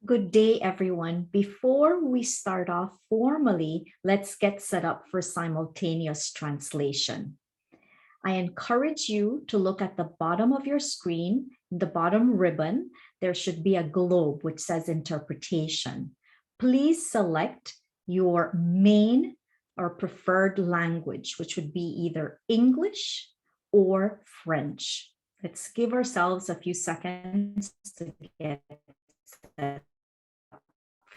Good day, everyone. Before we start off formally, let's get set up for simultaneous translation. I encourage you to look at the bottom of your screen, the bottom ribbon. There should be a globe which says interpretation. Please select your main or preferred language, which would be either English or French. Let's give ourselves a few seconds to get set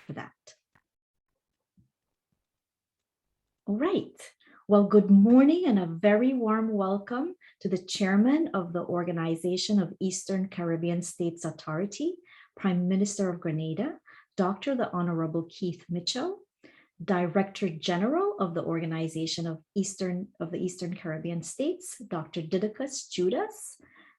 for that. All right. Well, good morning and a very warm welcome to the chairman of the Organization of Eastern Caribbean States Authority, Prime Minister of Grenada, Dr. the Honorable Keith Mitchell, Director General of the Organization of the Eastern Caribbean States, Dr. Didacus Judas,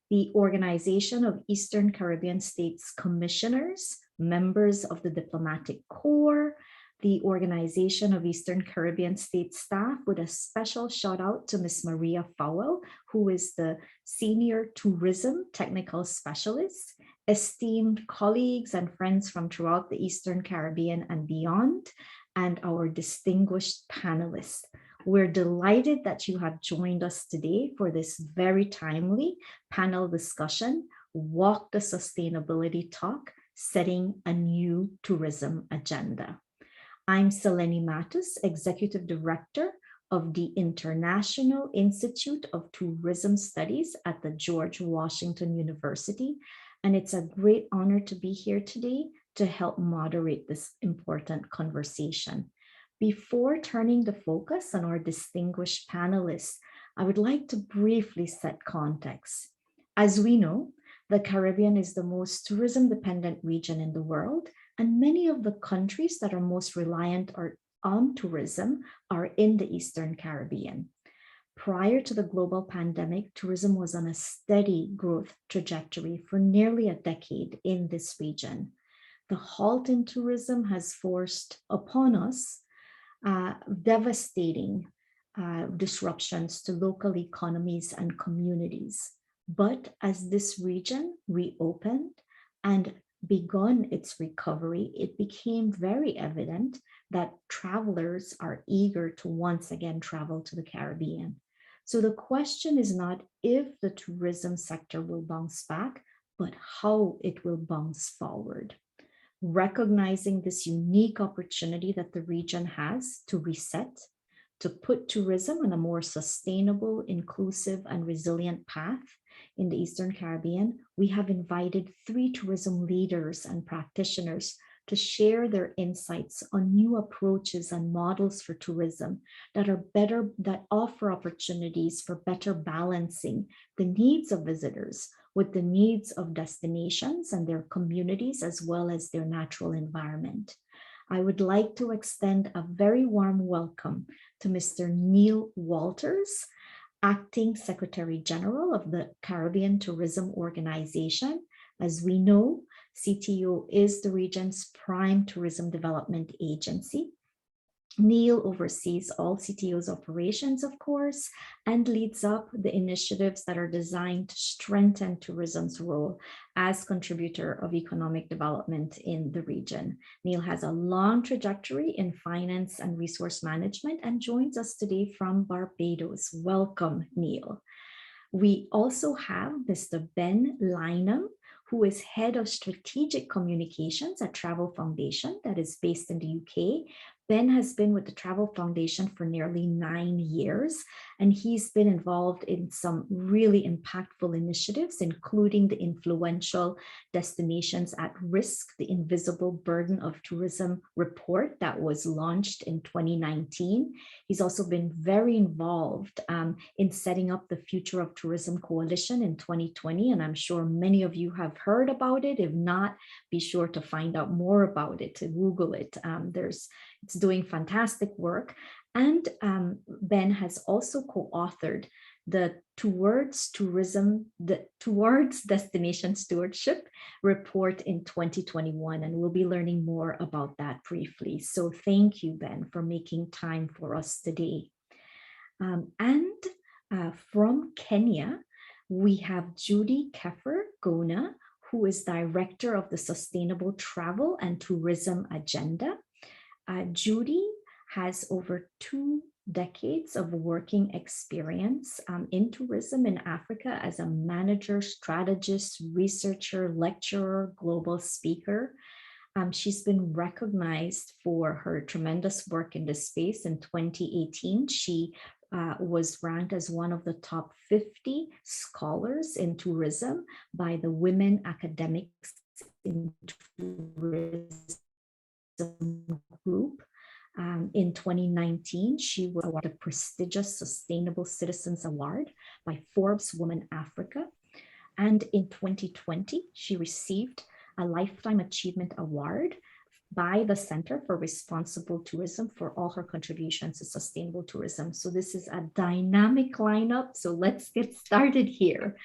the Organization of Eastern Caribbean States Commissioners, members of the Diplomatic Corps, the Organization of Eastern Caribbean States staff, with a special shout out to Ms. Maria Fowell, who is the Senior Tourism Technical Specialist, esteemed colleagues and friends from throughout the Eastern Caribbean and beyond, and our distinguished panelists. We're delighted that you have joined us today for this very timely panel discussion, Walk the Sustainability Talk, Setting a New Tourism Agenda. I'm Selene Matus, Executive Director of the International Institute of Tourism Studies at the George Washington University, and it's a great honor to be here today to help moderate this important conversation. Before turning the focus on our distinguished panelists, I would like to briefly set context. As we know, the Caribbean is the most tourism-dependent region in the world, and many of the countries that are most reliant on tourism are in the Eastern Caribbean. Prior to the global pandemic, tourism was on a steady growth trajectory for nearly a decade in this region. The halt in tourism has forced upon us devastating disruptions to local economies and communities. But as this region reopened and begun its recovery, it became very evident that travelers are eager to once again travel to the Caribbean. So the question is not if the tourism sector will bounce back, but how it will bounce forward. Recognizing this unique opportunity that the region has to reset, to put tourism on a more sustainable, inclusive, and resilient path in the Eastern Caribbean, we have invited 3 tourism leaders and practitioners to share their insights on new approaches and models for tourism that offer opportunities for better balancing the needs of visitors with the needs of destinations and their communities, as well as their natural environment. I would like to extend a very warm welcome to Mr. Neil Walters, Acting Secretary General of the Caribbean Tourism Organization. As we know, CTO is the region's prime tourism development agency. Neil oversees all CTO's operations, of course, and leads up the initiatives that are designed to strengthen tourism's role as contributor of economic development in the region. Neil has a long trajectory in finance and resource management and joins us today from Barbados. Welcome, Neil. We also have Mr. Ben Lynham, who is head of strategic communications at Travel Foundation that is based in the UK. Ben has been with the Travel Foundation for nearly 9 years, and he's been involved in some really impactful initiatives, including the influential Destinations at Risk, the Invisible Burden of Tourism report that was launched in 2019. He's also been very involved in setting up the Future of Tourism Coalition in 2020, and I'm sure many of you have heard about it. If not, be sure to find out more about it, to Google it. It's doing fantastic work. And Ben has also co-authored the Towards Destination Stewardship report in 2021, and we'll be learning more about that briefly. So thank you, Ben, for making time for us today. From Kenya, we have Judy Gona, who is Director of the Sustainable Travel and Tourism Agenda. Judy has over 2 decades of working experience in tourism in Africa as a manager, strategist, researcher, lecturer, global speaker. She's been recognized for her tremendous work in this space. In 2018, she was ranked as one of the top 50 scholars in tourism by the Women Academics in Tourism group. In 2019, she was awarded the prestigious Sustainable Citizens Award by Forbes Women Africa. And in 2020, she received a Lifetime Achievement Award by the Center for Responsible Tourism for all her contributions to sustainable tourism. So this is a dynamic lineup. So let's get started here.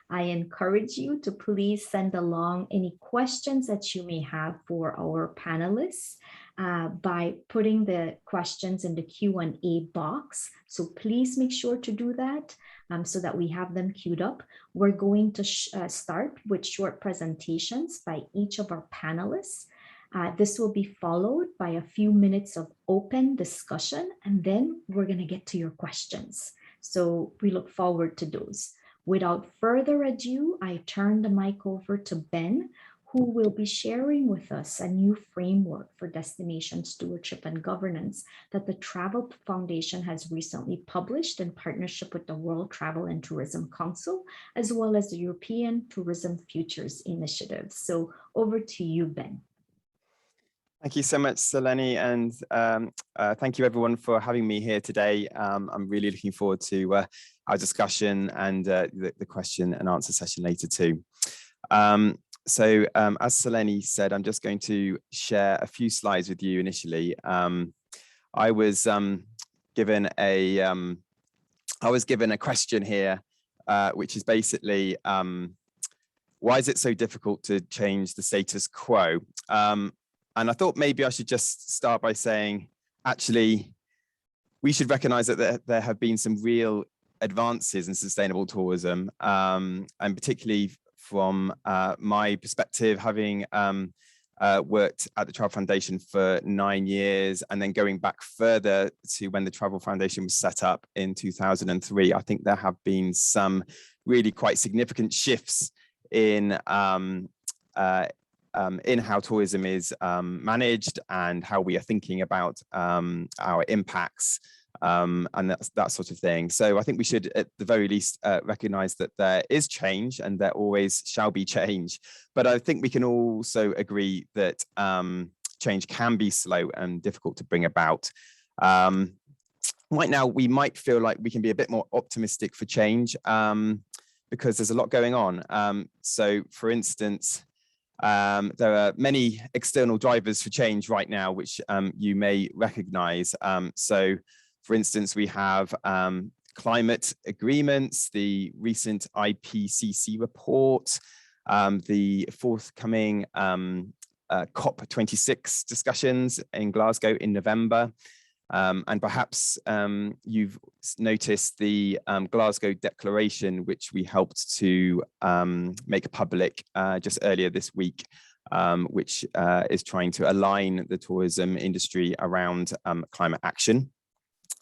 I encourage you to please send along any questions that you may have for our panelists by putting the questions in the Q&A box. So please make sure to do that so that we have them queued up. We're going to start with short presentations by each of our panelists. This will be followed by a few minutes of open discussion, and then we're going to get to your questions. So we look forward to those. Without further ado, I turn the mic over to Ben, who will be sharing with us a new framework for destination stewardship and governance that the Travel Foundation has recently published in partnership with the World Travel and Tourism Council, as well as the European Tourism Futures Initiative. So over to you, Ben. Thank you so much, Selene, and thank you everyone for having me here today. I'm really looking forward to our discussion and the question and answer session later too. So as Selene said, I'm just going to share a few slides with you initially. I was given a question here, which is basically, why is it so difficult to change the status quo? And I thought maybe I should just start by saying, actually, we should recognize that there have been some real advances in sustainable tourism, and particularly from my perspective, having worked at the Travel Foundation for 9 years, and then going back further to when the Travel Foundation was set up in 2003, I think there have been some really quite significant shifts in how tourism is managed and how we are thinking about our impacts and that sort of thing. So I think we should, at the very least, recognize that there is change and there always shall be change. But I think we can also agree that change can be slow and difficult to bring about. Right now, we might feel like we can be a bit more optimistic for change because there's a lot going on. So, for instance, there are many external drivers for change right now, which you may recognize. So, for instance, we have climate agreements, the recent IPCC report, the forthcoming COP26 discussions in Glasgow in November. And perhaps you've noticed the Glasgow Declaration, which we helped to make public just earlier this week, which is trying to align the tourism industry around climate action.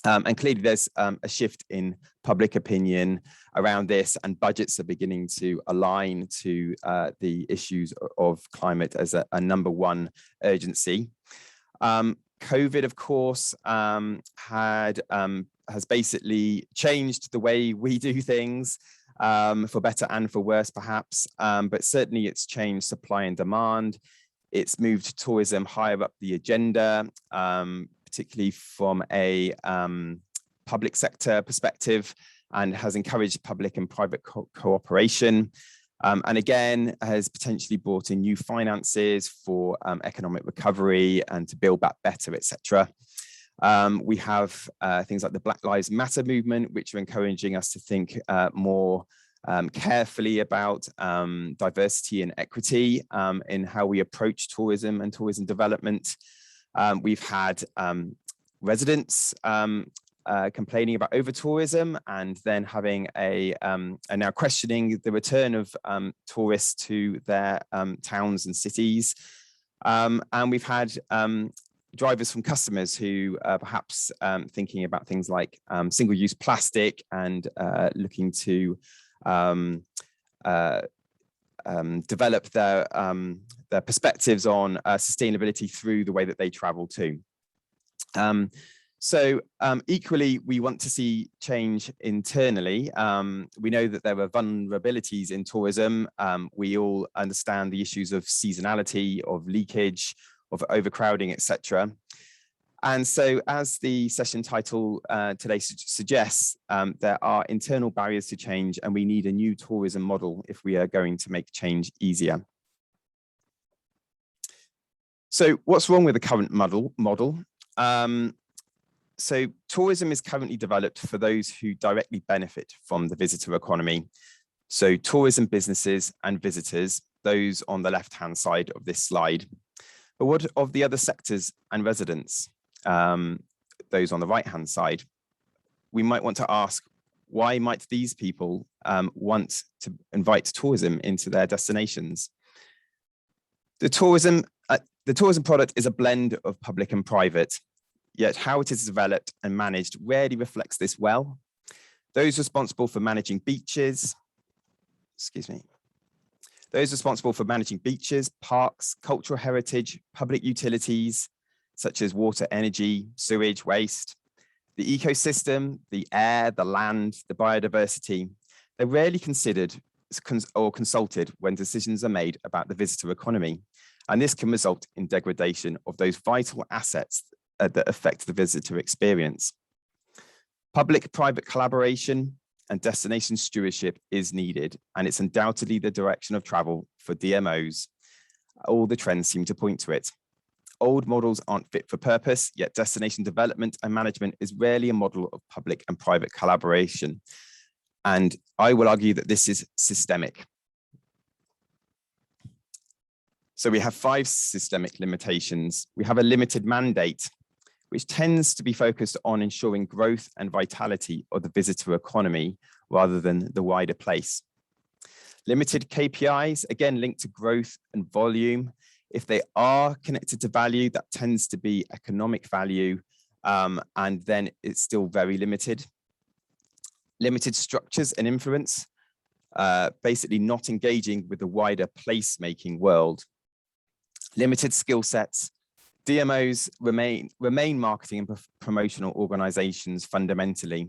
And clearly there's a shift in public opinion around this, and budgets are beginning to align to the issues of climate as a #1 urgency. COVID, of course, has basically changed the way we do things, for better and for worse, perhaps. But certainly it's changed supply and demand. It's moved tourism higher up the agenda, particularly from a public sector perspective, and has encouraged public and private cooperation. And again, has potentially brought in new finances for economic recovery and to build back better, etc. We have things like the Black Lives Matter movement, which are encouraging us to think more carefully about diversity and equity in how we approach tourism and tourism development. We've had residents complaining about over-tourism and then having and now questioning the return of tourists to their towns and cities. And we've had drivers from customers who are perhaps thinking about things like single-use plastic and looking to develop their perspectives on sustainability through the way that they travel too. So equally, we want to see change internally. We know that there are vulnerabilities in tourism. We all understand the issues of seasonality, of leakage, of overcrowding, etc. And so as the session title today suggests, there are internal barriers to change, and we need a new tourism model if we are going to make change easier. So what's wrong with the current model? So tourism is currently developed for those who directly benefit from the visitor economy. So tourism businesses and visitors, those on the left-hand side of this slide. But what of the other sectors and residents, those on the right-hand side? We might want to ask, why might these people want to invite tourism into their destinations? The tourism product is a blend of public and private, yet how it is developed and managed rarely reflects this well. Those responsible for managing beaches, parks, cultural heritage, public utilities, such as water, energy, sewage, waste, the ecosystem, the air, the land, the biodiversity, they're rarely considered or consulted when decisions are made about the visitor economy. And this can result in degradation of those vital assets that affect the visitor experience. Public-private collaboration and destination stewardship is needed, and it's undoubtedly the direction of travel for DMOs. All the trends seem to point to it. Old models aren't fit for purpose, yet destination development and management is rarely a model of public and private collaboration. And I will argue that this is systemic. So we have 5 systemic limitations. We have a limited mandate, which tends to be focused on ensuring growth and vitality of the visitor economy rather than the wider place. Limited KPIs, again, linked to growth and volume. If they are connected to value, that tends to be economic value, and then it's still very limited. Limited structures and influence, basically not engaging with the wider placemaking world. Limited skill sets. DMOs remain marketing and promotional organizations fundamentally.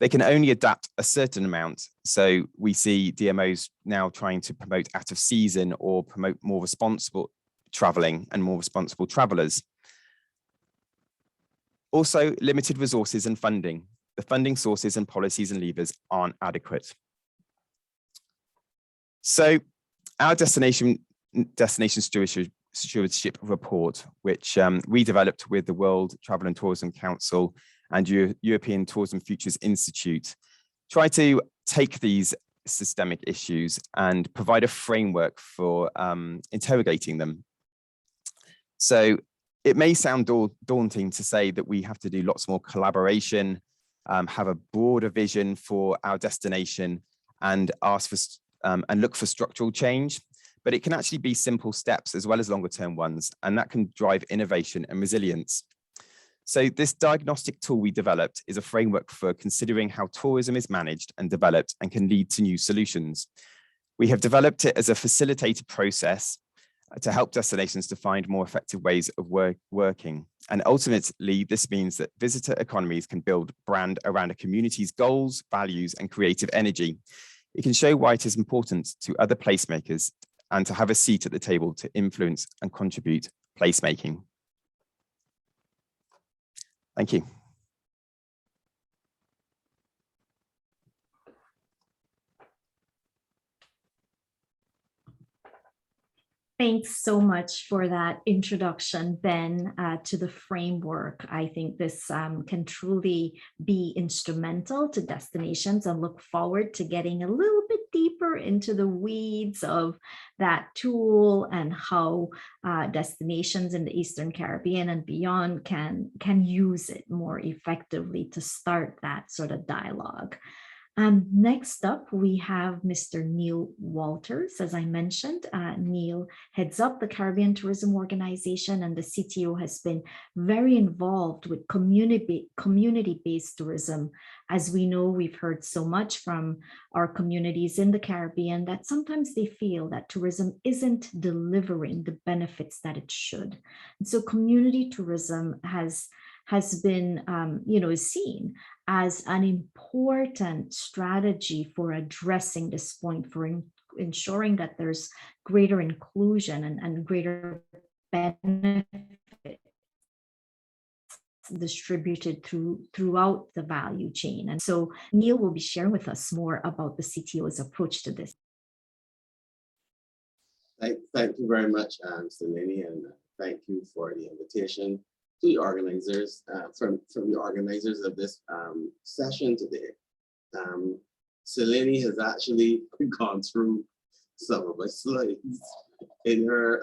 They can only adapt a certain amount. So we see DMOs now trying to promote out of season or promote more responsible traveling and more responsible travelers. Also, limited resources and funding. The funding sources and policies and levers aren't adequate. So our destination stewardship report, which we developed with the World Travel and Tourism Council and European Tourism Futures Institute, try to take these systemic issues and provide a framework for interrogating them. So it may sound daunting to say that we have to do lots more collaboration, have a broader vision for our destination, and ask for and look for structural change. But it can actually be simple steps as well as longer term ones, and that can drive innovation and resilience. So this diagnostic tool we developed is a framework for considering how tourism is managed and developed and can lead to new solutions. We have developed it as a facilitated process to help destinations to find more effective ways of working. And ultimately, this means that visitor economies can build brand around a community's goals, values, and creative energy. It can show why it is important to other placemakers and to have a seat at the table to influence and contribute placemaking. Thank you. Thanks so much for that introduction, Ben, to the framework. I think this can truly be instrumental to destinations, and look forward to getting a little bit deeper into the weeds of that tool and how destinations in the Eastern Caribbean and beyond can use it more effectively to start that sort of dialogue. Next up, we have Mr. Neil Walters. As I mentioned, Neil heads up the Caribbean Tourism Organization, and the CTO has been very involved with community-based tourism. As we know, we've heard so much from our communities in the Caribbean that sometimes they feel that tourism isn't delivering the benefits that it should. And so community tourism has been, is seen as an important strategy for addressing this point, for ensuring that there's greater inclusion and greater benefit distributed throughout the value chain. And so Neil will be sharing with us more about the CTO's approach to this. Thank you very much, Selene, and thank you for the invitation to the organizers, from the organizers of this session today. Selene has actually gone through some of my slides in her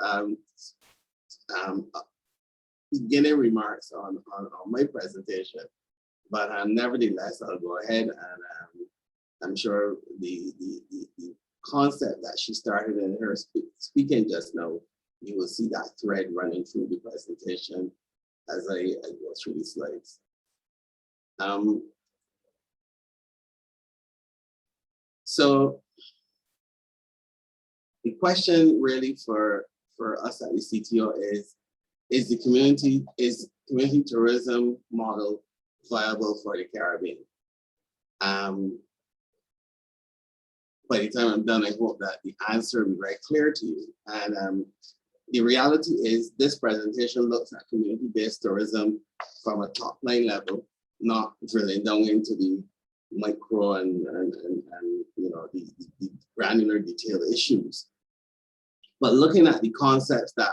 beginning remarks on my presentation, but nevertheless, I'll go ahead and I'm sure the concept that she started in her speaking just now, you will see that thread running through the presentation as I go through the slides. So the question really for us at the CTO is the community tourism model viable for the Caribbean? By the time I'm done, I hope that the answer will be very clear to you. And the reality is this presentation looks at community-based tourism from a top-line level, not drilling down into the micro and the granular detailed issues, but looking at the concepts that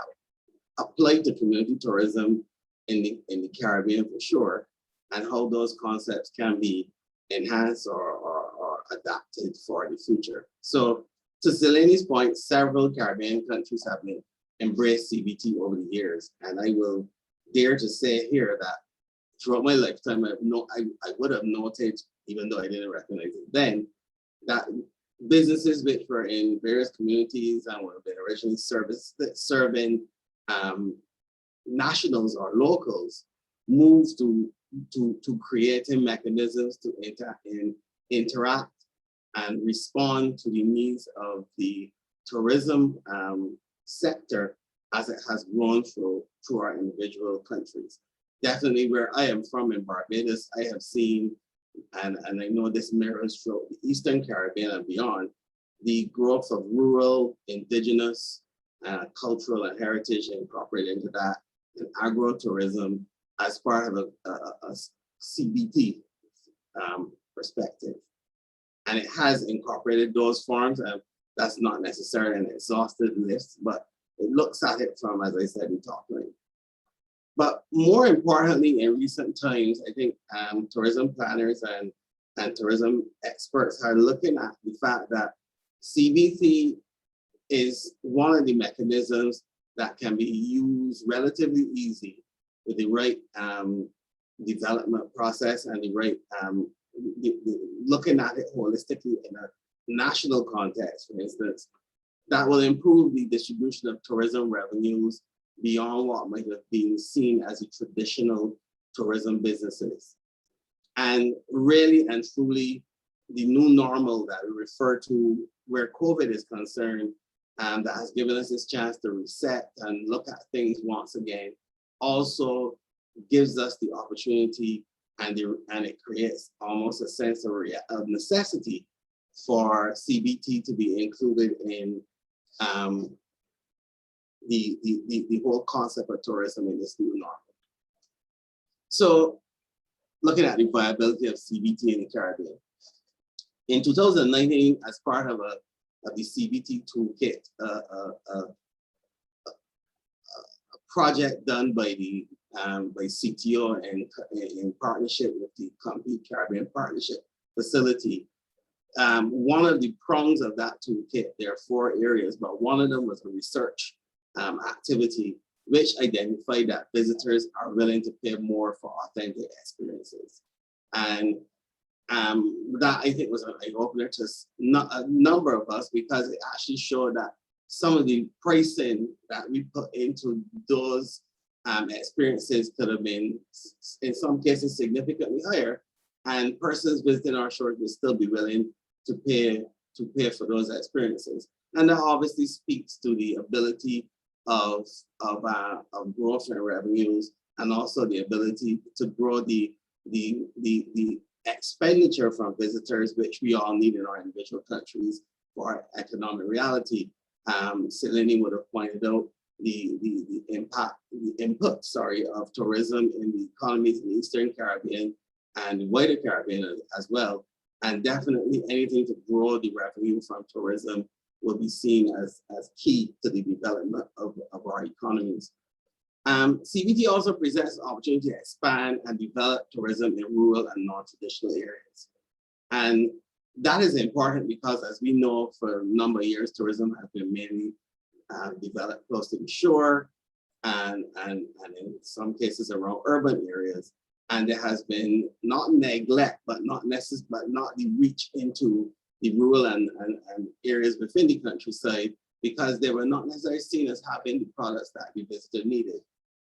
apply to community tourism in the Caribbean for sure, and how those concepts can be enhanced or adapted for the future. So to Selene's point, several Caribbean countries have been embraced CBT over the years, and I will dare to say here that throughout my lifetime, I would have noted, even though I didn't recognize it then, that businesses which were in various communities and were originally serving nationals or locals moved to creating mechanisms to interact and respond to the needs of the tourism sector as it has grown through our individual countries. Definitely where I am from in Barbados, I have seen, and I know this mirrors throughout the Eastern Caribbean and beyond, the growth of rural, indigenous, cultural and heritage incorporated into that, and agro-tourism as part of a CBT perspective. And it has incorporated those forms, and that's not necessarily an exhaustive list, but it looks at it from, as I said, the top line. But more importantly, in recent times, I think tourism planners and tourism experts are looking at the fact that CBT is one of the mechanisms that can be used relatively easy with the right development process and the right looking at it holistically in a national context, for instance, that will improve the distribution of tourism revenues beyond what might have been seen as a traditional tourism businesses. And really and truly, the new normal that we refer to where COVID is concerned, that has given us this chance to reset and look at things once again, also gives us the opportunity and it creates almost a sense of necessity for CBT to be included in the whole concept of tourism in this new normal. So looking at the viability of CBT in the Caribbean. In 2019, as part of the CBT toolkit, project done by the by CTO in partnership with the Complete Caribbean Partnership Facility. One of the prongs of that toolkit, there are 4 areas, but one of them was a research activity, which identified that visitors are willing to pay more for authentic experiences. And that I think was an eye-opener to a number of us, because it actually showed that some of the pricing that we put into those experiences could have been, in some cases, significantly higher, and persons visiting our shores would still be willing to pay for those experiences. And that obviously speaks to the ability of growth in revenues, and also the ability to grow the expenditure from visitors, which we all need in our individual countries for economic reality. Selene would have pointed out the input of tourism in the economies in the Eastern Caribbean and the wider Caribbean as well. And definitely anything to grow the revenue from tourism will be seen as key to the development of our economies. CBT also presents an opportunity to expand and develop tourism in rural and non-traditional areas. And that is important because, as we know, for a number of years, tourism has been mainly developed close to the shore and in some cases around urban areas. And there has been not neglect, but not the reach into the rural and areas within the countryside, because they were not necessarily seen as having the products that the visitor needed.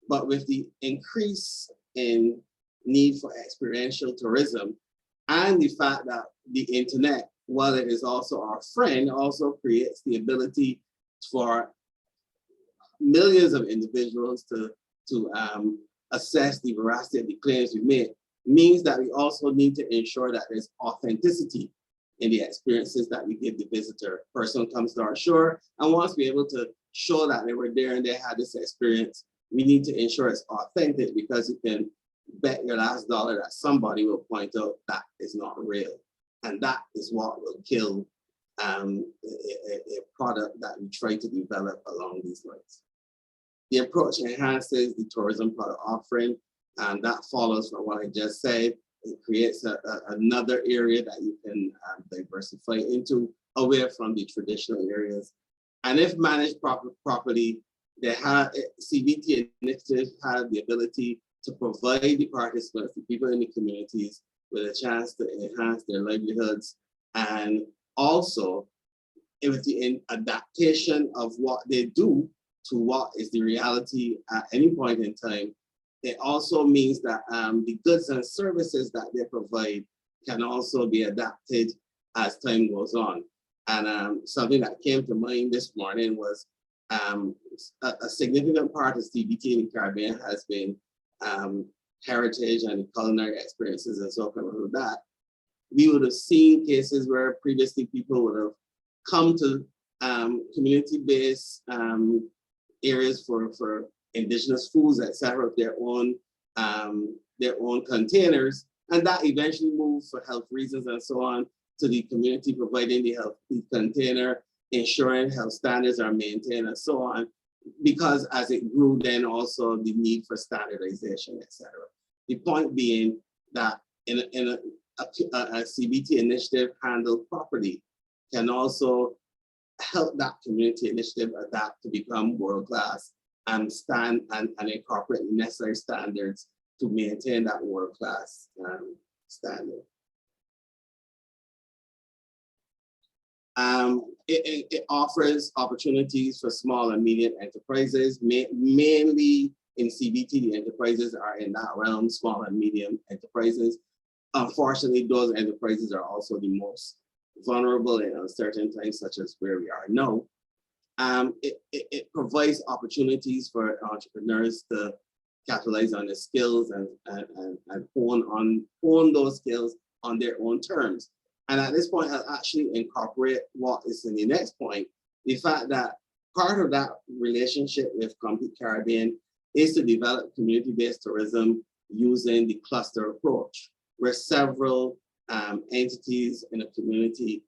But with the increase in need for experiential tourism, and the fact that the internet, while it is also our friend, also creates the ability for millions of individuals to assess the veracity of the claims we make, means that we also need to ensure that there's authenticity in the experiences that we give the visitor. A person comes to our shore and wants to be able to show that they were there and they had this experience. We need to ensure it's authentic, because you can bet your last dollar that somebody will point out that is not real. And that is what will kill a product that we try to develop along these lines. The approach enhances the tourism product offering, and that follows from what I just said. It creates another area that you can diversify into, away from the traditional areas. And if managed properly, CBT initiatives have the ability to provide the participants, the people in the communities, with a chance to enhance their livelihoods, and also with the adaptation of what they do to what is the reality at any point in time. It also means that the goods and services that they provide can also be adapted as time goes on. And something that came to mind this morning was a significant part of CBT in the Caribbean has been heritage and culinary experiences and so on with that. We would have seen cases where previously people would have come to community-based areas for indigenous foods, etc., with their own containers, and that eventually moved for health reasons and so on to the community providing the healthy container, ensuring health standards are maintained and so on, because as it grew, then also the need for standardization, etc. The point being that in a CBT initiative handled properly can also help that community initiative adapt to become world-class and incorporate necessary standards to maintain that world-class standard. It offers opportunities for small and medium enterprises, mainly in CBT, the enterprises are in that realm, small and medium enterprises. Unfortunately, those enterprises are also the most vulnerable in uncertain times, such as where we are now. It provides opportunities for entrepreneurs to capitalize on their skills and hone those skills on their own terms. And at this point, I'll actually incorporate what is in the next point, the fact that part of that relationship with Complete Caribbean is to develop community-based tourism using the cluster approach, where several entities in a community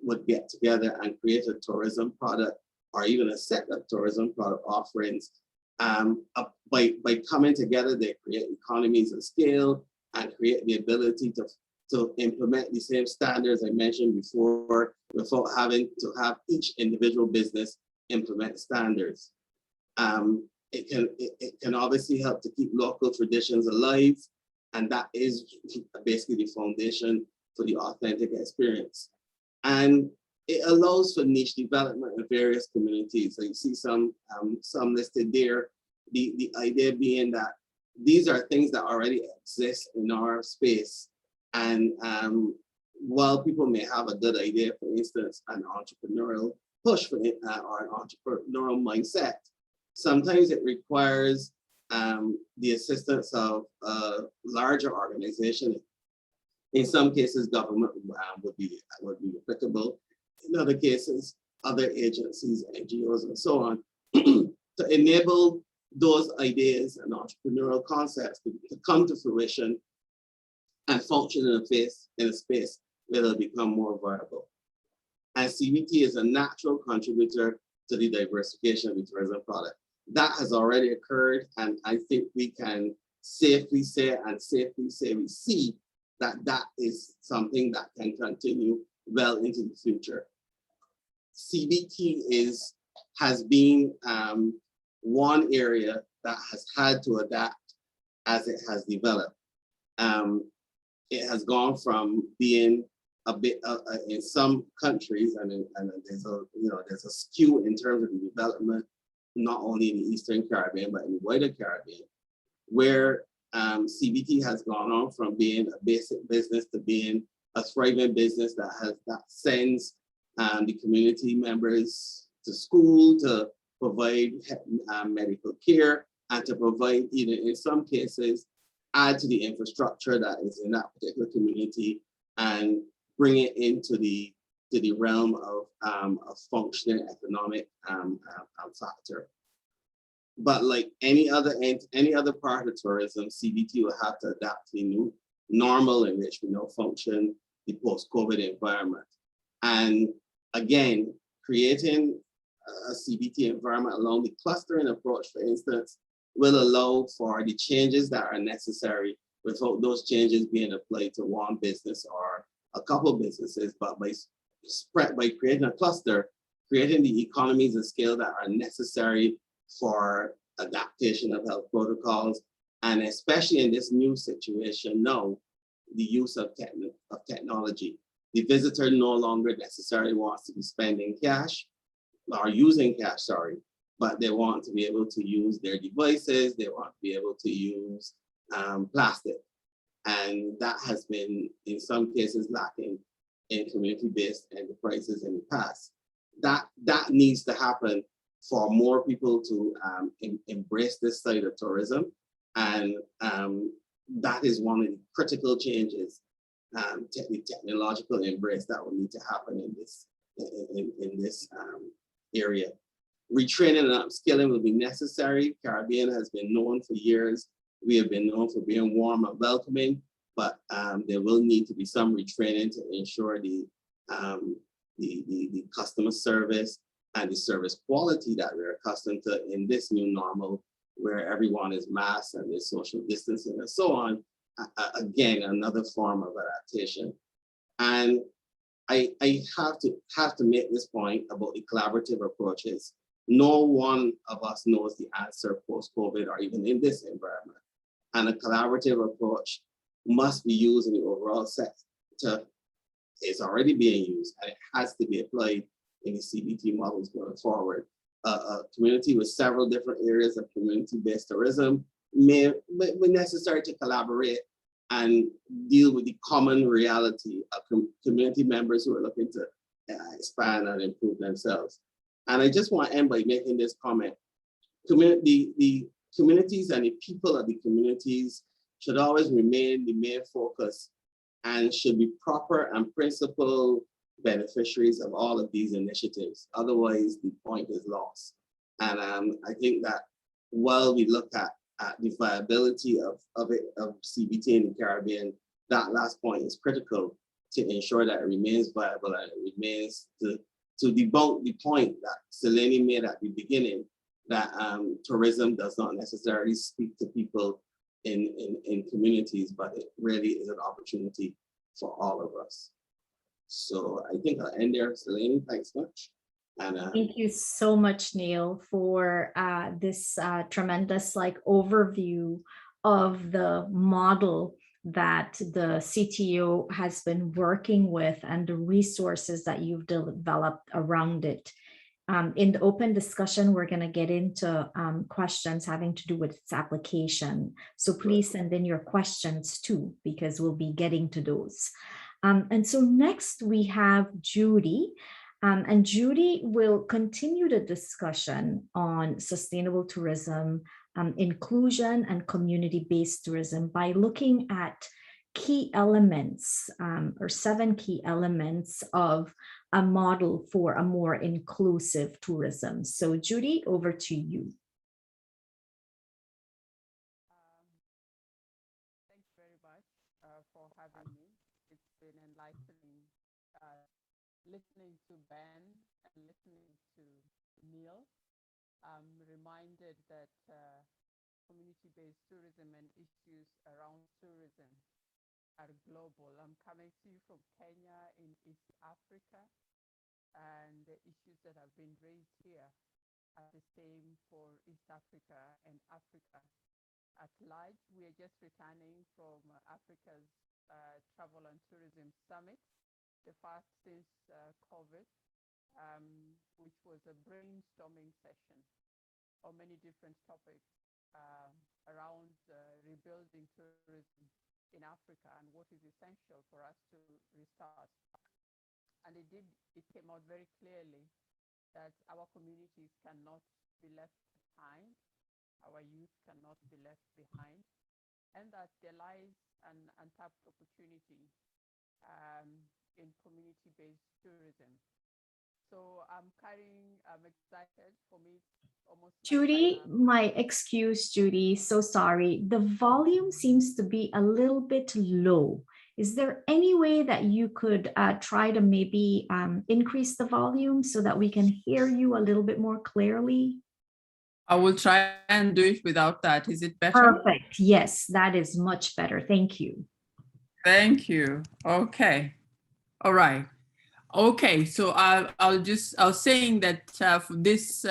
would get together and create a tourism product, or even a set of tourism product offerings By coming together, they create economies of scale and create the ability to implement the same standards I mentioned before without having to have each individual business implement standards. It can obviously help to keep local traditions alive, and that is basically the foundation for the authentic experience. And it allows for niche development in various communities. So you see some listed there. The idea being that these are things that already exist in our space. And while people may have a good idea, for instance, an entrepreneurial push for it, or an entrepreneurial mindset, sometimes it requires the assistance of a larger organization. In some cases, government would be applicable. In other cases, other agencies, NGOs, and so on, to enable those ideas and entrepreneurial concepts to come to fruition and function in a space where they'll become more viable. And CBT is a natural contributor to the diversification of the tourism product. That has already occurred, and I think we can safely say we see that is something that can continue well into the future. CBT has been one area that has had to adapt as it has developed. It has gone from being a bit in some countries, and there's a skew in terms of the development, not only in the Eastern Caribbean, but in the wider Caribbean, where CBT has gone on from being a basic business to being a thriving business that sends the community members to school, to provide medical care, and to provide, even in some cases, add to the infrastructure that is in that particular community and bring it into the realm of a functioning economic factor. But like any other part of tourism, CBT will have to adapt to the new normal in which we now function, the post-COVID environment. And again, creating a CBT environment along the clustering approach, for instance, will allow for the changes that are necessary without those changes being applied to one business or a couple of businesses, but by creating a cluster, creating the economies of scale that are necessary for adaptation of health protocols, and especially in this new situation now, the use of technology. The visitor no longer necessarily wants to be spending cash, or using cash, sorry, but they want to be able to use their devices, they want to be able to use plastic. And that has been, in some cases, lacking in community-based enterprises in the past. That needs to happen for more people to embrace this side of tourism. And that is one of the critical changes, the technological embrace that will need to happen in this area. Retraining and upskilling will be necessary. Caribbean has been known for years. We have been known for being warm and welcoming, but there will need to be some retraining to ensure the customer service and the service quality that we're accustomed to in this new normal, where everyone is masked and there's social distancing and so on. Again, another form of adaptation. And I have to make this point about the collaborative approaches. No one of us knows the answer post-COVID or even in this environment. And a collaborative approach must be used in the overall sector. It's already being used, and it has to be applied in the CBT models going forward. A community with several different areas of community-based tourism may be necessary to collaborate and deal with the common reality of community members who are looking to expand and improve themselves. And I just want to end by making this comment. The communities and the people of the communities should always remain the main focus and should be proper and principal beneficiaries of all of these initiatives. Otherwise, the point is lost. And I think that while we look at the viability of CBT in the Caribbean, that last point is critical to ensure that it remains viable and it remains to debunk the point that Selene made at the beginning, that tourism does not necessarily speak to people in communities, but it really is an opportunity for all of us. So I think I'll end there. Selene, thanks much. And thank you so much, Neil, for this tremendous overview of the model that the CTO has been working with and the resources that you've developed around it. In the open discussion, we're going to get into questions having to do with its application. So please send in your questions too, because we'll be getting to those. And so next we have Judy. And Judy will continue the discussion on sustainable tourism, inclusion and community-based tourism by looking at key elements or 7 key elements of a model for a more inclusive tourism. So Judy, over to you. Thanks very much for having me. It's been enlightening listening to Ben and listening to Neil. I'm reminded that community-based tourism and issues around tourism are global. I'm coming to you from Kenya in East Africa, and the issues that have been raised here are the same for East Africa and Africa at large. We are just returning from Africa's Travel and Tourism Summit, the first since COVID, which was a brainstorming session on many different topics around rebuilding tourism in Africa and what is essential for us to restart. And it came out very clearly that our communities cannot be left behind, our youth cannot be left behind, and that there lies an untapped opportunity in community-based tourism. So I'm excited. For me, it's almost Judy, my excuse, Judy, so sorry. The volume seems to be a little bit low. Is there any way that you could try to maybe increase the volume so that we can hear you a little bit more clearly? I will try and do it without that. Is it better? Perfect. Yes, that is much better. Thank you. Thank you. Okay. All right. Okay, so I was saying that this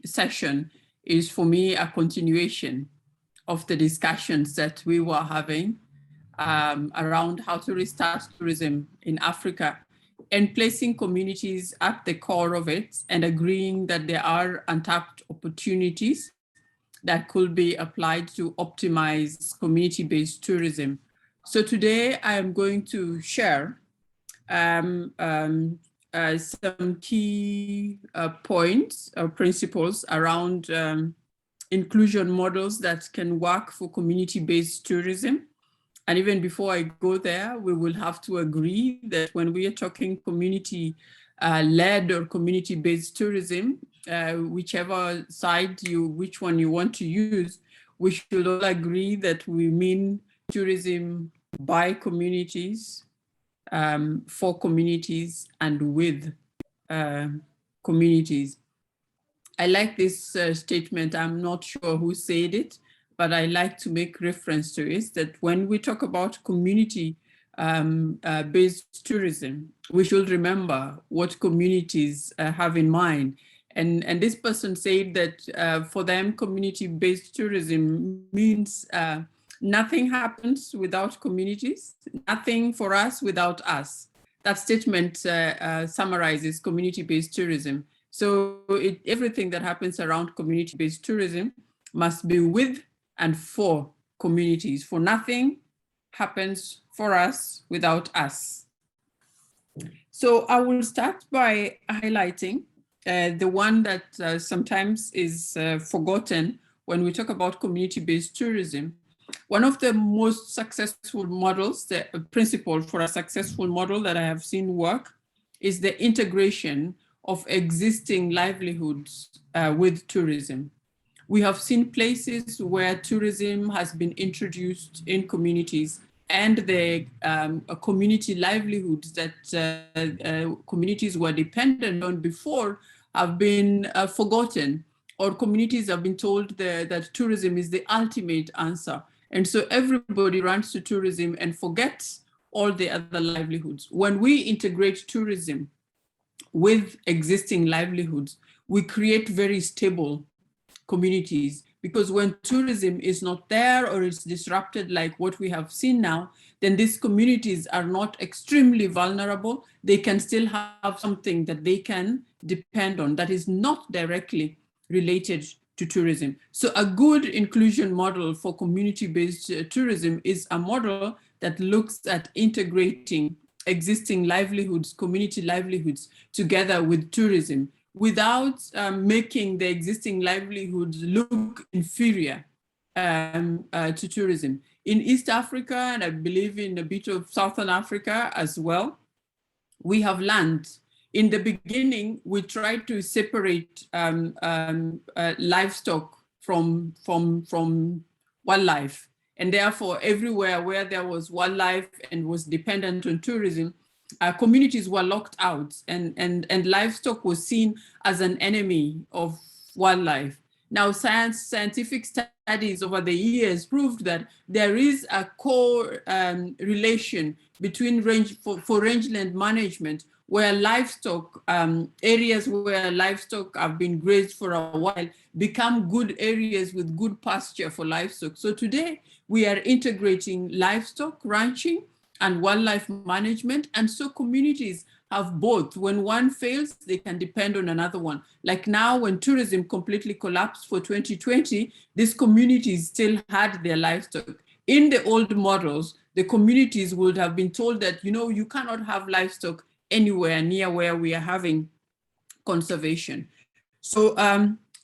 session is for me a continuation of the discussions that we were having around how to restart tourism in Africa and placing communities at the core of it and agreeing that there are untapped opportunities that could be applied to optimize community-based tourism. So today I am going to share some key points or principles around inclusion models that can work for community-based tourism. And even before I go there, we will have to agree that when we are talking community-led or community-based tourism, whichever side which one you want to use, we should all agree that we mean tourism by communities, for communities and with communities. I like this statement. I'm not sure who said it, but I like to make reference to it, that when we talk about community-based tourism, we should remember what communities have in mind. And this person said that for them, community-based tourism means nothing happens without communities, nothing for us without us. That statement summarizes community-based tourism. So everything that happens around community-based tourism must be with and for communities. For nothing happens for us without us. So I will start by highlighting the one that sometimes is forgotten when we talk about community-based tourism. One of the most successful models, the principle for a successful model that I have seen work, is the integration of existing livelihoods with tourism. We have seen places where tourism has been introduced in communities, and the community livelihoods that communities were dependent on before have been forgotten, or communities have been told that tourism is the ultimate answer. And so everybody runs to tourism and forgets all the other livelihoods. When we integrate tourism with existing livelihoods, we create very stable communities, because when tourism is not there or it's disrupted like what we have seen now, then these communities are not extremely vulnerable. They can still have something that they can depend on that is not directly related to tourism. So a good inclusion model for community-based tourism is a model that looks at integrating existing livelihoods, community livelihoods, together with tourism, without making the existing livelihoods look inferior to tourism. In East Africa, and I believe in a bit of Southern Africa as well, we have learned. In the beginning, we tried to separate livestock from wildlife. And therefore, everywhere where there was wildlife and was dependent on tourism, communities were locked out, and livestock was seen as an enemy of wildlife. Now, scientific studies over the years proved that there is a core relation between for rangeland management, where livestock, areas where livestock have been grazed for a while, become good areas with good pasture for livestock. So today, we are integrating livestock ranching and wildlife management, and so communities have both. When one fails, they can depend on another one. Like now, when tourism completely collapsed for 2020, these communities still had their livestock. In the old models, the communities would have been told that, you know, you cannot have livestock anywhere near where we are having conservation. So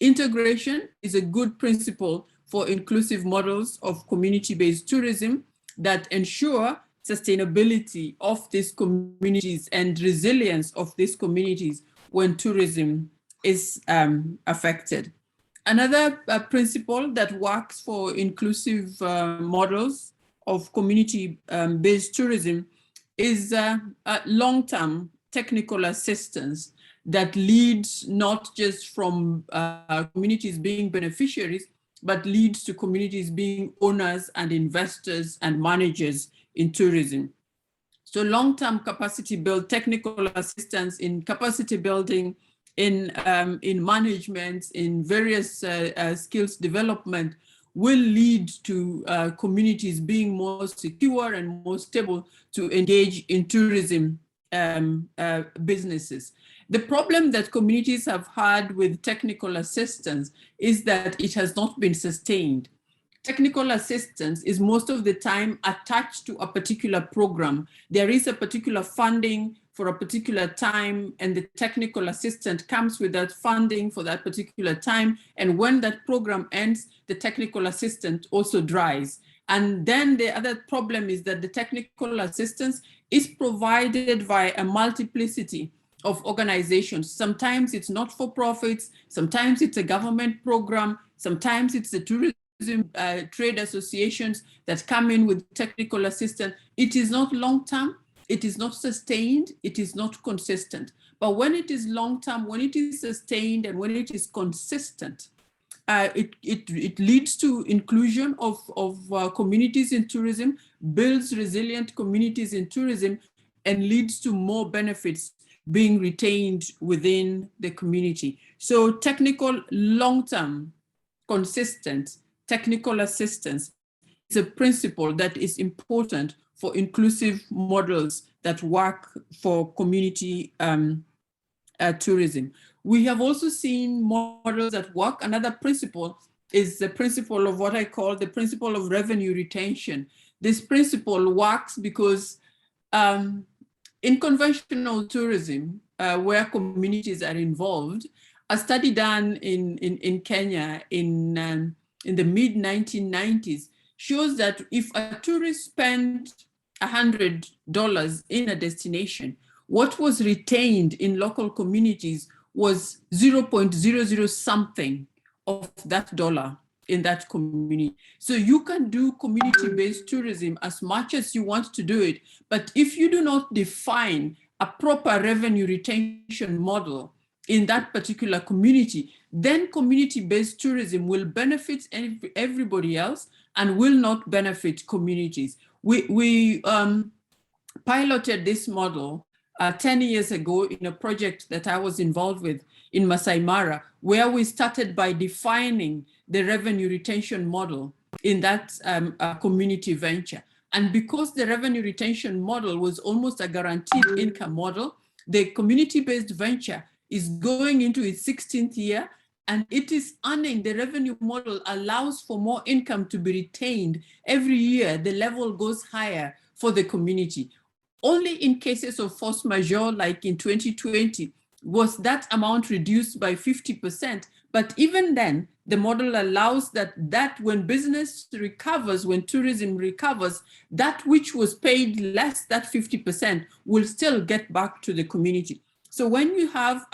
integration is a good principle for inclusive models of community-based tourism that ensure sustainability of these communities and resilience of these communities when tourism is affected. Another principle that works for inclusive models of community-based tourism is long-term technical assistance that leads not just from communities being beneficiaries, but leads to communities being owners and investors and managers in tourism. So long-term capacity build, technical assistance in capacity building, in management, in various skills development will lead to communities being more secure and more stable to engage in tourism businesses. The problem that communities have had with technical assistance is that it has not been sustained. Technical assistance is most of the time attached to a particular program. There is a particular funding for a particular time, and the technical assistant comes with that funding for that particular time. And when that program ends, the technical assistant also dries. And then the other problem is that the technical assistance is provided by a multiplicity of organizations. Sometimes it's not for profits, sometimes it's a government program, sometimes it's the tourism trade associations that come in with technical assistance. It is not long-term, it is not sustained, it is not consistent. But when it is long-term, when it is sustained, and when it is consistent, it leads to inclusion of communities in tourism, builds resilient communities in tourism, and leads to more benefits being retained within the community. So technical, long-term, consistent technical assistance is a principle that is important for inclusive models that work for community tourism. We have also seen models that work. Another principle is the principle of what I call the principle of revenue retention. This principle works because in conventional tourism, where communities are involved, a study done in Kenya in the mid-1990s shows that if a tourist spent $100 in a destination, what was retained in local communities was 0.00 something of that dollar in that community. So you can do community-based tourism as much as you want to do it, but if you do not define a proper revenue retention model, in that particular community, then community-based tourism will benefit everybody else and will not benefit communities. We piloted this model 10 years ago in a project that I was involved with in Masai Mara, where we started by defining the revenue retention model in that community venture. And because the revenue retention model was almost a guaranteed income model, the community-based venture is going into its 16th year, and it is earning. The revenue model allows for more income to be retained every year. The level goes higher for the community. Only in cases of force majeure, like in 2020, was that amount reduced by 50%. But even then, the model allows that when business recovers, when tourism recovers, that which was paid less, that 50%, will still get back to the community. So when you have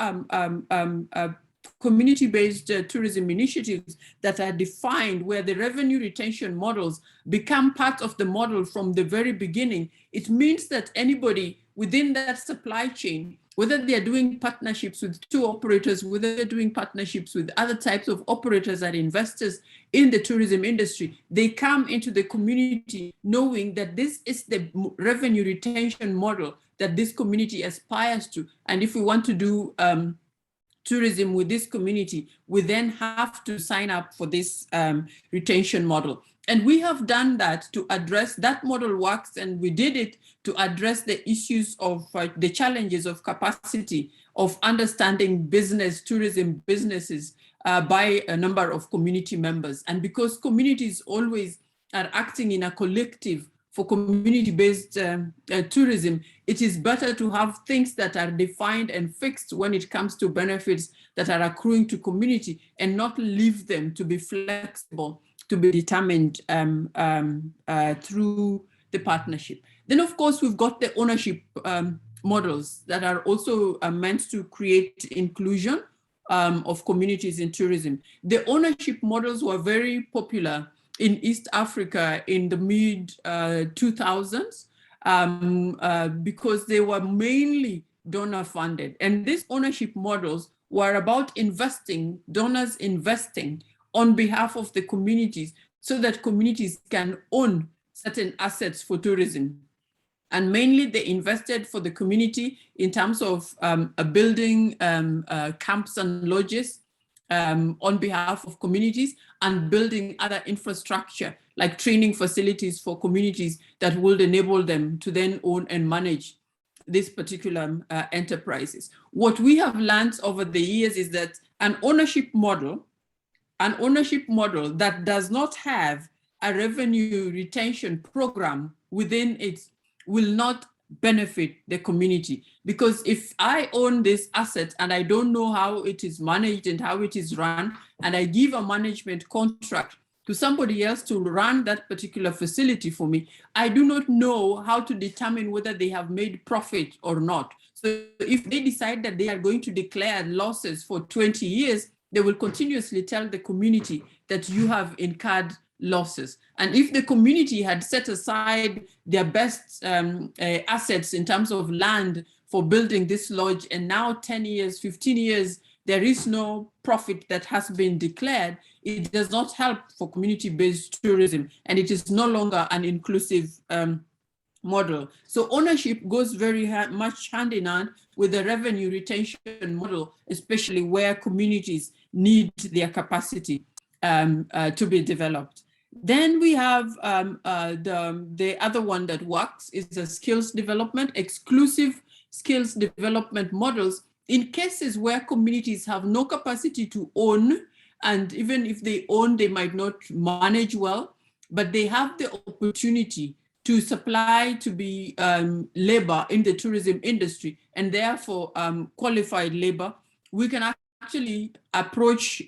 community-based tourism initiatives that are defined, where the revenue retention models become part of the model from the very beginning, it means that anybody within that supply chain, whether they're doing partnerships with tour operators, whether they're doing partnerships with other types of operators and investors in the tourism industry, they come into the community knowing that this is the revenue retention model that this community aspires to. And if we want to do tourism with this community, we then have to sign up for this retention model. And we have done that to address, that model works, and we did it to address the issues of the challenges of capacity of understanding business, tourism businesses by a number of community members. And because communities always are acting in a collective for community-based tourism, it is better to have things that are defined and fixed when it comes to benefits that are accruing to community, and not leave them to be flexible, to be determined through the partnership. Then, of course, we've got the ownership models that are also meant to create inclusion of communities in tourism. The ownership models were very popular in East Africa in the mid 2000s because they were mainly donor funded. And these ownership models were about investing, donors investing on behalf of the communities so that communities can own certain assets for tourism. And mainly they invested for the community in terms of building camps and lodges on behalf of communities, and building other infrastructure like training facilities for communities that will enable them to then own and manage these particular enterprises. What we have learned over the years is that an ownership model that does not have a revenue retention program within it will not benefit the community. Because if I own this asset and I don't know how it is managed and how it is run, and I give a management contract to somebody else to run that particular facility for me, I do not know how to determine whether they have made profit or not. So if they decide that they are going to declare losses for 20 years, they will continuously tell the community that you have incurred losses. And if the community had set aside their best assets in terms of land for building this lodge, and now 10 years, 15 years, there is no profit that has been declared, it does not help for community-based tourism, and it is no longer an inclusive model. So ownership goes very much hand in hand with the revenue retention model, especially where communities need their capacity to be developed. Then we have the other one that works is the skills development, exclusive skills development models in cases where communities have no capacity to own, and even if they own, they might not manage well, but they have the opportunity to supply to be labor in the tourism industry, and therefore qualified labor. We can actually approach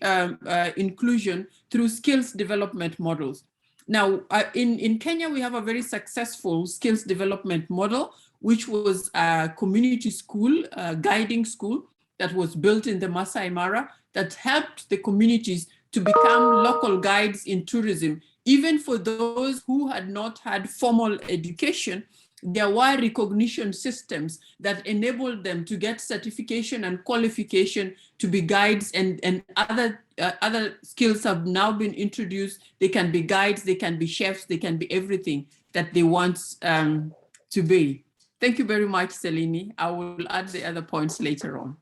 inclusion through skills development models. Now, in Kenya, we have a very successful skills development model, which was a community school, a guiding school that was built in the Masai Mara that helped the communities to become local guides in tourism, even for those who had not had formal education. there were recognition systems that enabled them to get certification and qualification to be guides, and other skills have now been introduced. They can be guides, they can be chefs, they can be everything that they want to be. Thank you very much, Selini. I will add the other points later on.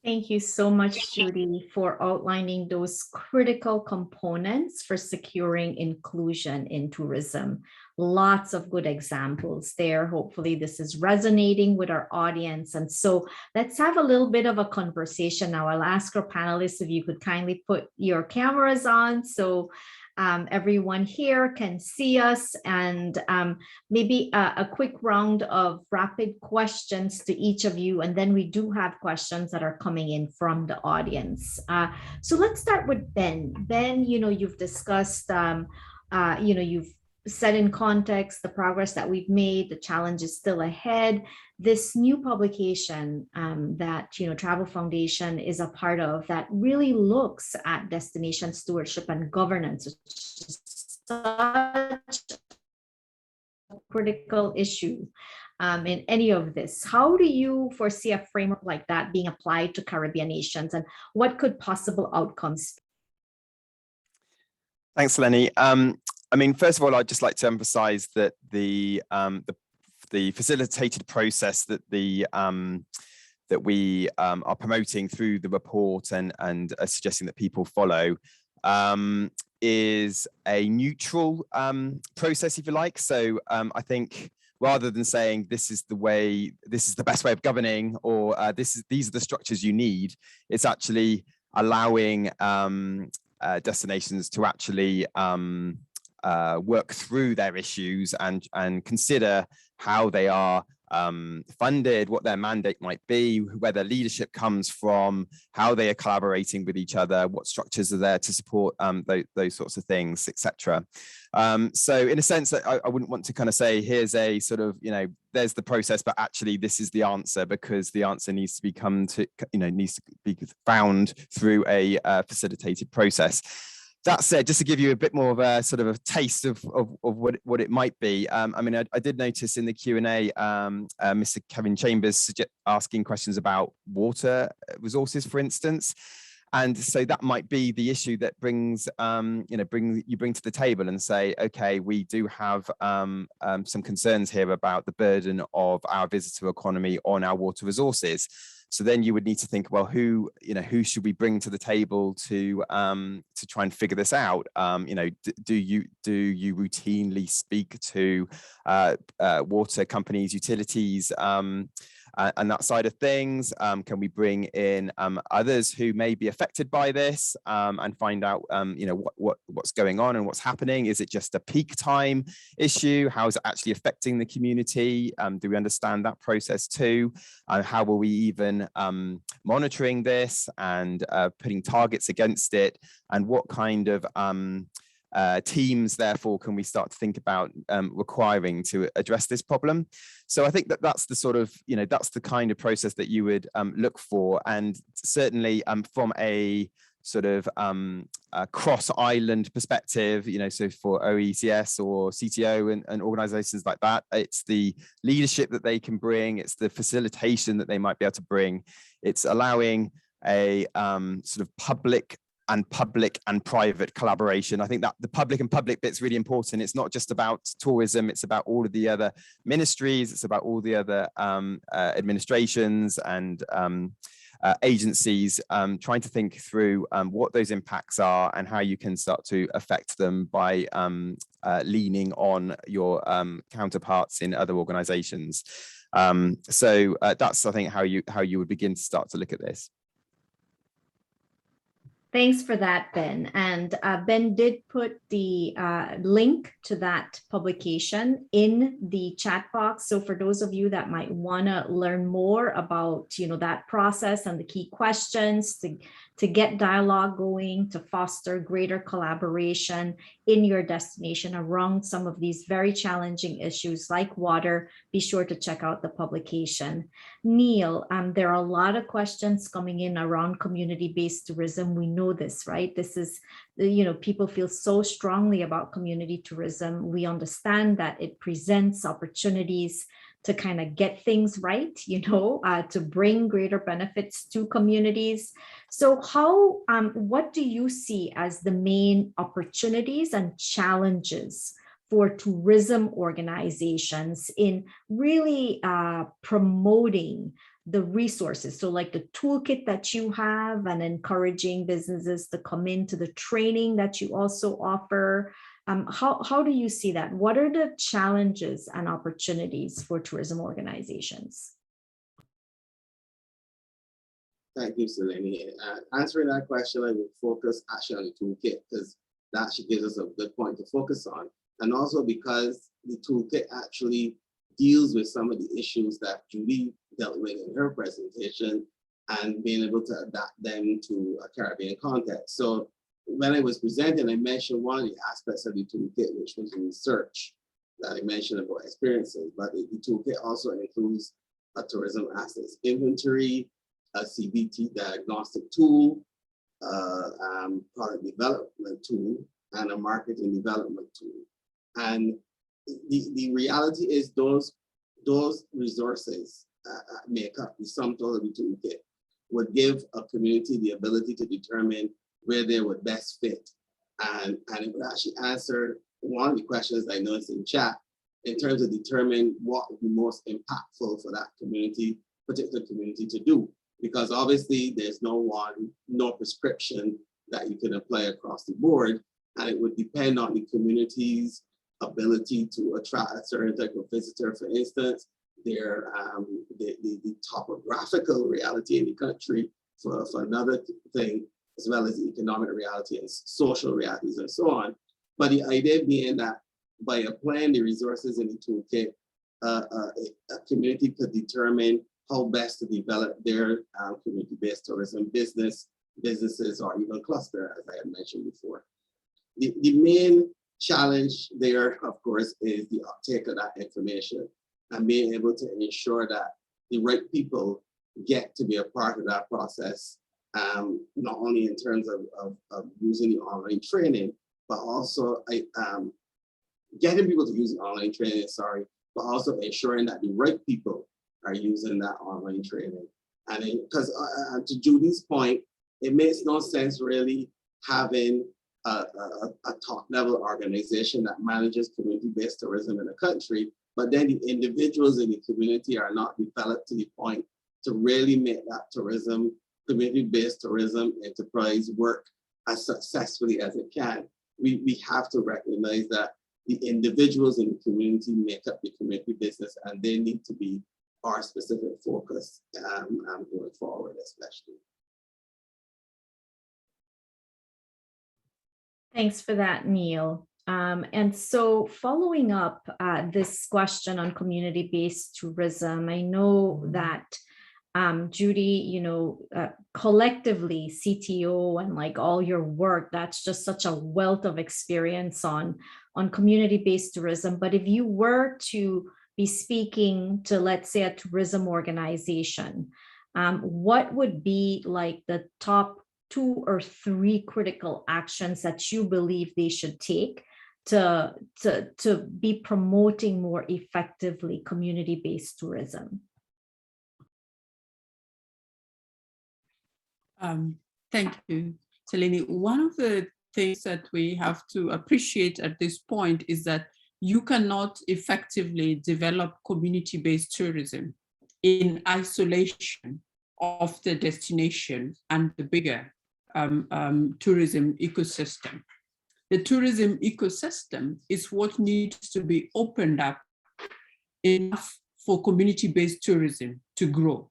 Thank you so much, Judy, for outlining those critical components for securing inclusion in tourism. Lots of good examples there. Hopefully this is resonating with our audience. And so let's have a little bit of a conversation now. I'll ask our panelists if you could kindly put your cameras on so everyone here can see us, and maybe a quick round of rapid questions to each of you. And then we do have questions that are coming in from the audience. So let's start with Ben. Ben, you've discussed, you've set in context the progress that we've made, the challenge is still ahead. This new publication that Travel Foundation is a part of that really looks at destination stewardship and governance, which is such a critical issue in any of this. How do you foresee a framework like that being applied to Caribbean nations, and what could possible outcomes? Thanks, Lenny. I mean, first of all, I'd just like to emphasize that the facilitated process that that we are promoting through the report and suggesting that people follow is a neutral process, if you like. So I think rather than saying this is the best way of governing, or these are the structures you need, it's actually allowing destinations to actually work through their issues and consider how they are funded, what their mandate might be, where their leadership comes from, how they are collaborating with each other, what structures are there to support those sorts of things, etc. So in a sense, I wouldn't want to kind of say here's a sort of, there's the process, but actually this is the answer, because the answer needs to needs to be found through a facilitated process. That said, just to give you a bit more of a sort of a taste of what it might be, I mean, I did notice in the Q&A, Mr. Kevin Chambers asking questions about water resources, for instance. And so that might be the issue that brings you bring to the table and say, okay, we do have some concerns here about the burden of our visitor economy on our water resources. So then you would need to think, well, who should we bring to the table to try and figure this out? Do you routinely speak to water companies, utilities, and that side of things? Can we bring in others who may be affected by this and find out what's going on and what's happening? Is it just a peak time issue? How is it actually affecting the community? Do we understand that process too? How are we even monitoring this and putting targets against it? And what kind of teams, therefore, can we start to think about requiring to address this problem? So I think that's the sort of, that's the kind of process that you would look for. And certainly from a sort of cross-island perspective, so for OECS or CTO and organizations like that, it's the leadership that they can bring, it's the facilitation that they might be able to bring, it's allowing a sort of public and private collaboration. I think that the public and public bit's really important. It's not just about tourism, it's about all of the other ministries, it's about all the other administrations and agencies, trying to think through what those impacts are and how you can start to affect them by leaning on your counterparts in other organizations. So that's, I think, how you would begin to start to look at this. Thanks for that, Ben. And Ben did put the link to that publication in the chat box. So for those of you that might want to learn more about, that process and the key questions to get dialogue going, to foster greater collaboration in your destination around some of these very challenging issues like water, be sure to check out the publication. Neil, there are a lot of questions coming in around community-based tourism. We know know this, right? This is, people feel so strongly about community tourism. We understand that it presents opportunities to kind of get things right, to bring greater benefits to communities. So what do you see as the main opportunities and challenges for tourism organizations in really promoting the resources? So like the toolkit that you have and encouraging businesses to come into the training that you also offer. How do you see that? What are the challenges and opportunities for tourism organizations? Thank you, Selene. Answering that question, I will focus actually on the toolkit because that actually gives us a good point to focus on. And also because the toolkit actually deals with some of the issues that Judy dealt with in her presentation and being able to adapt them to a Caribbean context. So when I was presenting, I mentioned one of the aspects of the toolkit, which was research that I mentioned about experiences, but the toolkit also includes a tourism assets inventory, a CBT diagnostic tool, product development tool, and a marketing development tool. And the reality is those resources make up the sum total of the toolkit, would give a community the ability to determine where they would best fit. And it would actually answer one of the questions I noticed in chat in terms of determine what would be most impactful for that community, particular community to do. Because obviously there's no prescription that you can apply across the board. And it would depend on the community's ability to attract a certain type of visitor, for instance, the topographical reality in the country for another thing, as well as the economic reality and social realities and so on. But the idea being that by applying the resources in the toolkit, a community could determine how best to develop their community-based tourism businesses, or even cluster, as I had mentioned before. The main challenge there, of course, is the uptake of that information and being able to ensure that the right people get to be a part of that process, not only in terms of using the online training, but also getting people to use the online training, but also ensuring that the right people are using that online training. And because to Judy's point, it makes no sense really having a top level organization that manages community-based tourism in the country, but then the individuals in the community are not developed to the point to really make that tourism, community-based tourism enterprise work as successfully as it can. We have to recognize that the individuals in the community make up the community business, and they need to be our specific focus going forward, especially. Thanks for that, Neil. And so following up this question on community-based tourism, I know that Judy, collectively CTO and like all your work, that's just such a wealth of experience on community-based tourism. But if you were to be speaking to, let's say, a tourism organization, what would be like the top 2 or 3 critical actions that you believe they should take to be promoting more effectively community-based tourism? Thank you, Selene. One of the things that we have to appreciate at this point is that you cannot effectively develop community-based tourism in isolation of the destination and the bigger tourism ecosystem. The tourism ecosystem is what needs to be opened up enough for community-based tourism to grow.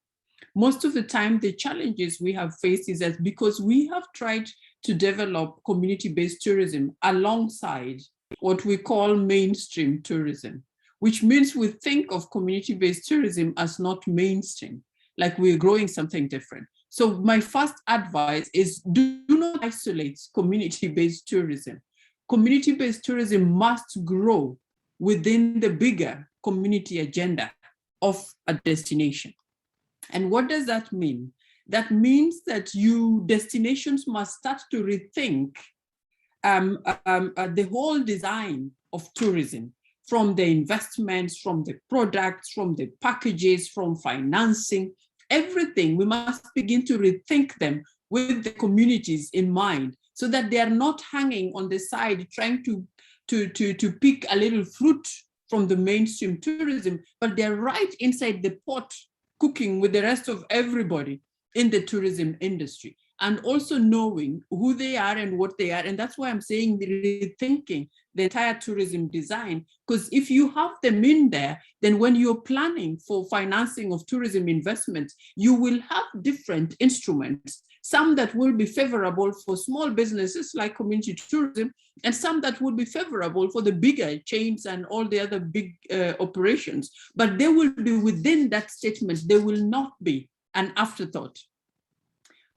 Most of the time, the challenges we have faced is that because we have tried to develop community-based tourism alongside what we call mainstream tourism, which means we think of community-based tourism as not mainstream, like we're growing something different. So my first advice is do not isolate community-based tourism. Community-based tourism must grow within the bigger community agenda of a destination. And what does that mean? that means that destinations must start to rethink the whole design of tourism, from the investments, from the products, from the packages, from financing, everything. We must begin to rethink them with the communities in mind, so that they are not hanging on the side trying to pick a little fruit from the mainstream tourism, but they're right inside the pot cooking with the rest of everybody in the tourism industry, and also knowing who they are and what they are. And that's why I'm saying rethinking the entire tourism design, because if you have them in there, then when you're planning for financing of tourism investments, you will have different instruments, some that will be favorable for small businesses like community tourism, and some that will be favorable for the bigger chains and all the other big operations. But they will be within that statement. They will not be an afterthought.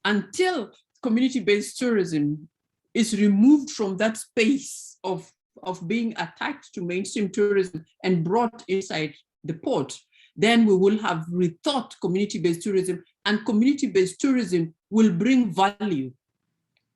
Until community-based tourism is removed from that space of being attached to mainstream tourism and brought inside the port, then we will have rethought community-based tourism, and community-based tourism will bring value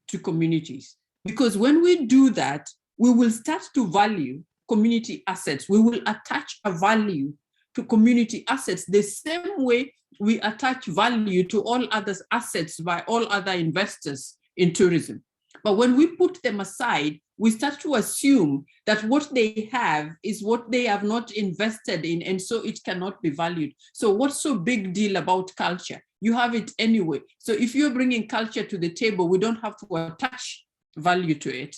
to communities. Because when we do that, we will start to value community assets. We will attach a value to community assets the same way we attach value to all other assets by all other investors in tourism. But when we put them aside, we start to assume that what they have is what they have not invested in, and so it cannot be valued. So what's so big deal about culture? You have it anyway. So if you're bringing culture to the table, we don't have to attach value to it.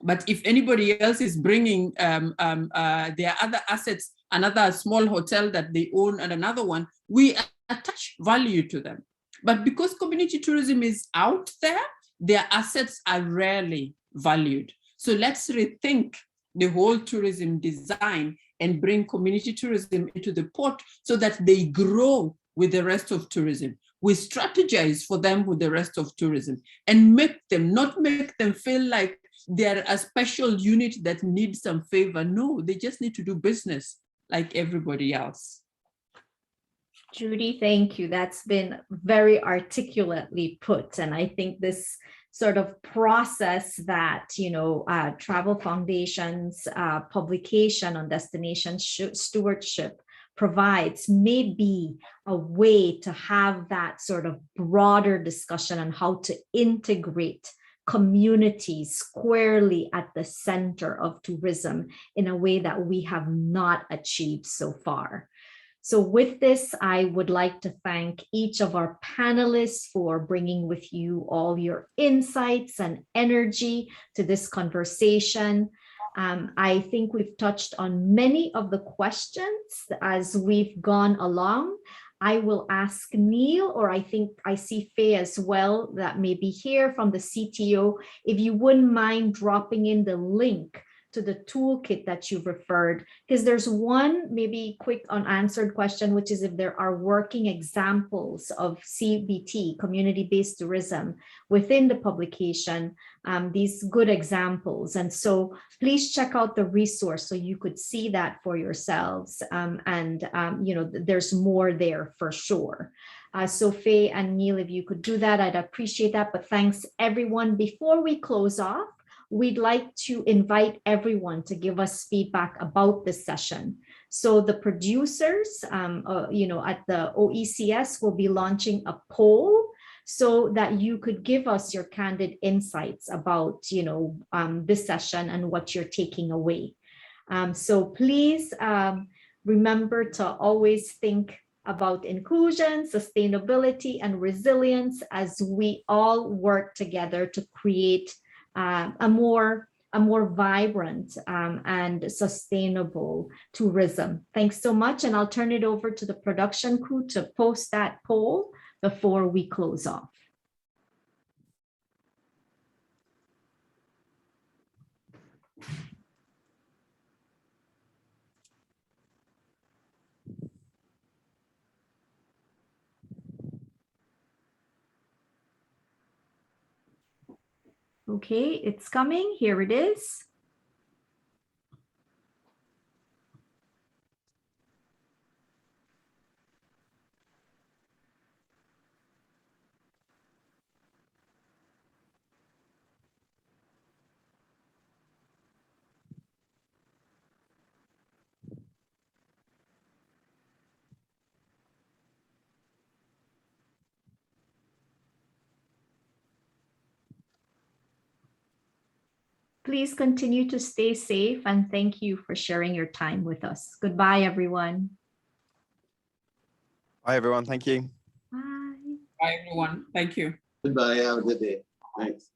But if anybody else is bringing their other assets, another small hotel that they own and another one, we attach value to them. But because community tourism is out there, their assets are rarely valued. So let's rethink the whole tourism design and bring community tourism into the port so that they grow with the rest of tourism. We strategize for them with the rest of tourism and not make them feel like they're a special unit that needs some favor. No, they just need to do business like everybody else. Judy, thank you. That's been very articulately put. And I think this sort of process that, Travel Foundation's publication on destination stewardship provides may be a way to have that sort of broader discussion on how to integrate communities squarely at the center of tourism in a way that we have not achieved so far. So with this, I would like to thank each of our panelists for bringing with you all your insights and energy to this conversation. I think we've touched on many of the questions as we've gone along. I will ask Neil, or I think I see Faye as well, that may be here from the CTO, if you wouldn't mind dropping in the link to the toolkit that you've referred, because there's one maybe quick unanswered question, which is if there are working examples of CBT, community-based tourism, within the publication, these good examples. And so please check out the resource so you could see that for yourselves. There's more there for sure. So Faye and Neil, if you could do that, I'd appreciate that. But thanks everyone. Before we close off, we'd like to invite everyone to give us feedback about this session. So the producers, at the OECS will be launching a poll so that you could give us your candid insights about, this session and what you're taking away. So please remember to always think about inclusion, sustainability, and resilience as we all work together to create a more vibrant and sustainable tourism. Thanks so much. And I'll turn it over to the production crew to post that poll before we close off. Okay, it's coming. Here it is. Please continue to stay safe, and thank you for sharing your time with us. Goodbye, everyone. Bye, everyone. Thank you. Bye. Bye, everyone. Thank you. Goodbye. Have a good day. Thanks.